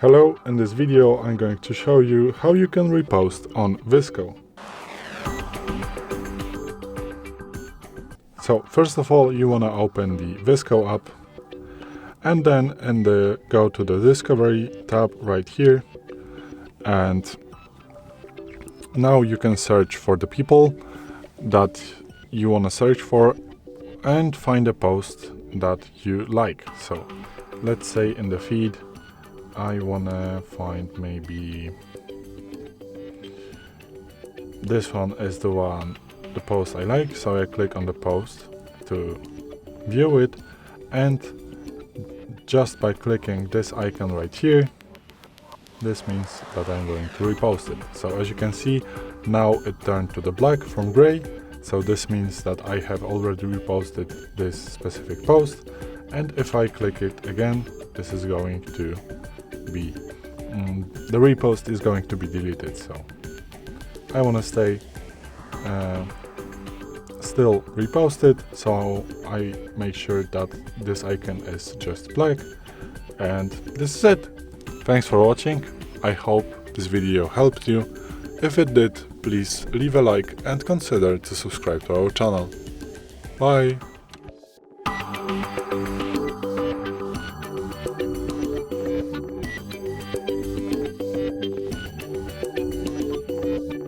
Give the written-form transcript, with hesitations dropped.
Hello, in this video I'm going to show you how you can repost on VSCO. So first of all you want to open the VSCO app and then go to the Discovery tab right here, and now you can search for the people that you want to search for and find a post that you like. So let's say in the feed I wanna find maybe this one is the post I like, so I click on the post to view it, and just by clicking this icon right here, this means that I'm going to repost it. So as you can see, now it turned to the black from gray, so this means that I have already reposted this specific post, and if I click it again, this is going to be the repost is going to be deleted. So I want to stay still reposted, so I make sure that this icon is just black, and this is it. Thanks for watching. I hope this video helped you. If it did, please leave a like and consider to subscribe to our channel. Bye!